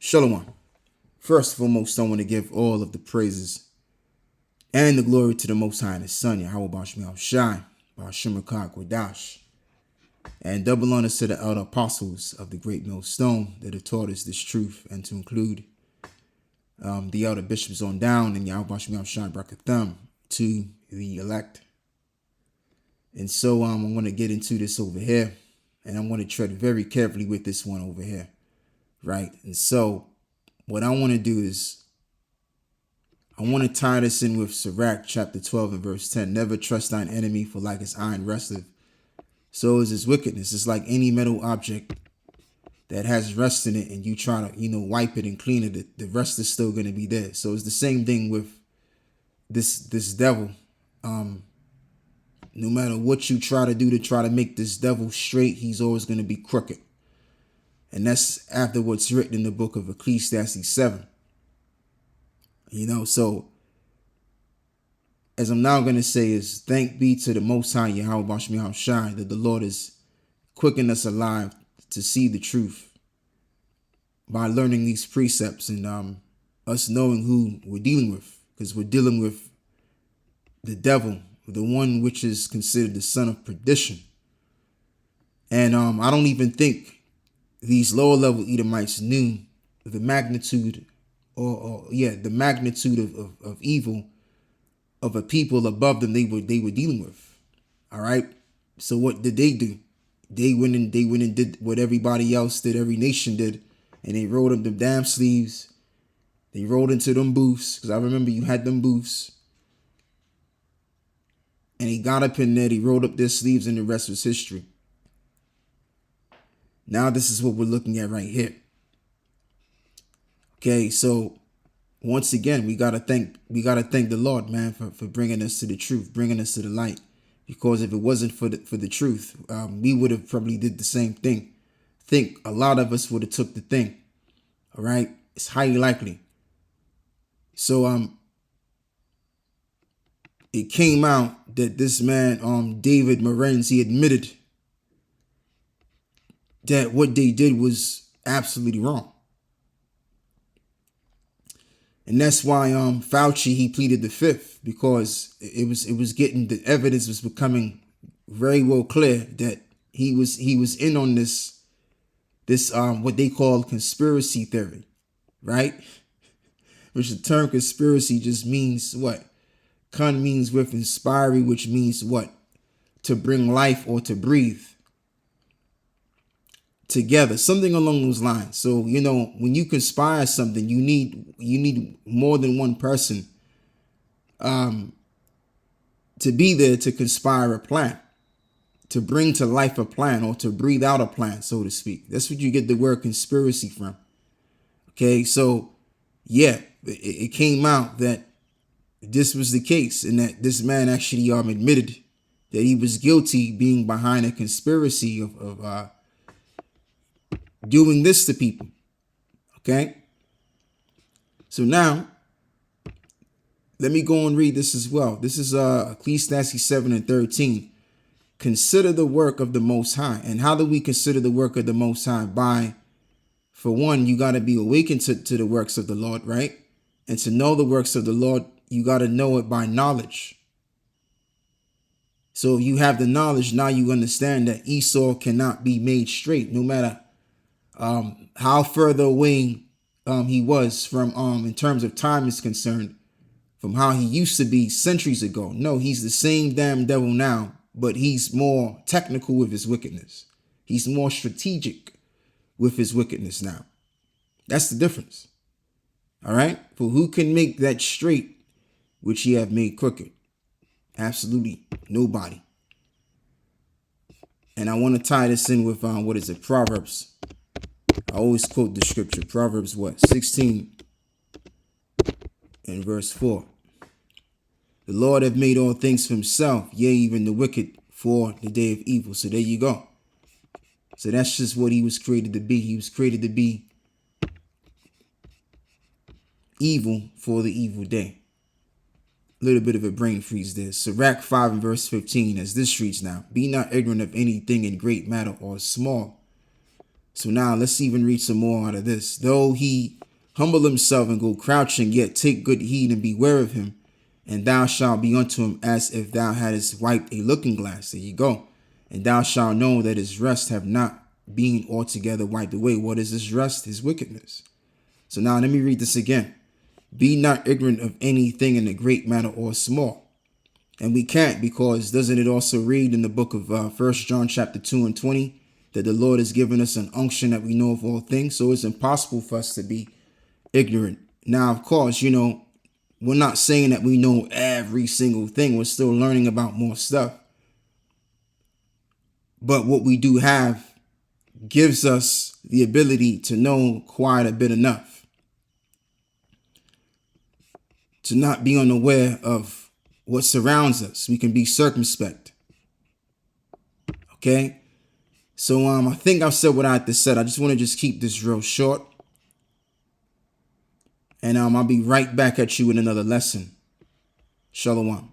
Shalom. First and foremost, I want to give all of the praises and the glory to the Most High and His Son, Yahawashi, Ba'ashem Rakah Quadash, and double honors to the elder apostles of the great millstone that have taught us this truth, and to include the elder bishops on down, and Yahawashi Brakatham to the elect. And so I'm going to get into this over here, and I'm going to tread very carefully with this one over here, right? And so what I want to do is I want to tie this in with Sirach chapter 12 and verse 10. Never trust thine enemy, for like his iron rusteth, so is his wickedness. It's like any metal object that has rust in it, and you try to, wipe it and clean it, the rust is still going to be there. So it's the same thing with this devil. No matter what you try to do to try to make this devil straight, he's always going to be crooked. And that's after what's written in the book of Ecclesiastes 7. So as I'm now going to say is, thank be to the Most High Yahawashi that the Lord is quickening us alive to see the truth by learning these precepts, and us knowing who we're dealing with, because we're dealing with the devil, the one which is considered the son of perdition. And I don't even think these lower level Edomites knew the magnitude the magnitude of evil of a people above them they were dealing with. All right. So what did they do? They went and did what everybody else did, every nation did, and they rolled up them damn sleeves. They rolled into them booths, because I remember you had them booths. And he got up in there, he rolled up their sleeves, and the rest was history. Now this is what we're looking at right here. Okay, so once again, we gotta thank the Lord, man, for bringing us to the truth, bringing us to the light. Because if it wasn't for the truth, we would have probably did the same thing. Think a lot of us would have took the thing. All right, it's highly likely. So it came out that this man, David Morenz, he admitted that what they did was absolutely wrong. And that's why Fauci, he pleaded the fifth, because it was getting, the evidence was becoming very well clear that he was in on this what they call conspiracy theory, right? Which the term conspiracy just means what? Con means with, inspiring, which means what? To bring life or to breathe together, something along those lines. So, when you conspire something, you need more than one person to be there to conspire a plan, to bring to life a plan, or to breathe out a plan, so to speak. That's what you get the word conspiracy from. Okay, so yeah, it came out that this was the case, and that this man actually admitted that he was guilty, being behind a conspiracy of doing this to people. Okay, so now let me go and read this as well. This is Ecclesiastes 7 and 13. Consider the work of the Most High. And how do we consider the work of the Most High? By, for one, you got to be awakened to the works of the Lord, right? And to know the works of the Lord, you got to know it by knowledge. So if you have the knowledge, now you understand that Esau cannot be made straight, no matter how further away he was from, in terms of time is concerned, from how he used to be centuries ago. No, he's the same damn devil now, but he's more technical with his wickedness. He's more strategic with his wickedness now. That's the difference. All right. For who can make that straight which he have made crooked? Absolutely nobody. And I want to tie this in with what is it? Proverbs. I always quote the scripture. Proverbs what? 16 and verse 4. The Lord hath made all things for himself, yea, even the wicked for the day of evil. So there you go. So that's just what he was created to be. He was created to be evil for the evil day. A little bit of a brain freeze there. Sirach 5 and verse 15, as this reads now. Be not ignorant of anything in great matter or small, So now let's even read some more out of this. Though he humble himself and go crouching, yet take good heed and beware of him. And thou shalt be unto him as if thou hadst wiped a looking glass. There you go. And thou shalt know that his rest have not been altogether wiped away. What is his rest? His wickedness. So now let me read this again. Be not ignorant of anything in a great matter or small. And we can't, because doesn't it also read in the book of 1 John chapter 2 and 20 that the Lord has given us an unction that we know of all things? So it's impossible for us to be ignorant. Now, of course, we're not saying that we know every single thing. We're still learning about more stuff. But what we do have gives us the ability to know quite a bit enough to not be unaware of what surrounds us. We can be circumspect. Okay? So I think I've said what I had to say. I just want to just keep this real short. And I'll be right back at you with another lesson. Shalom.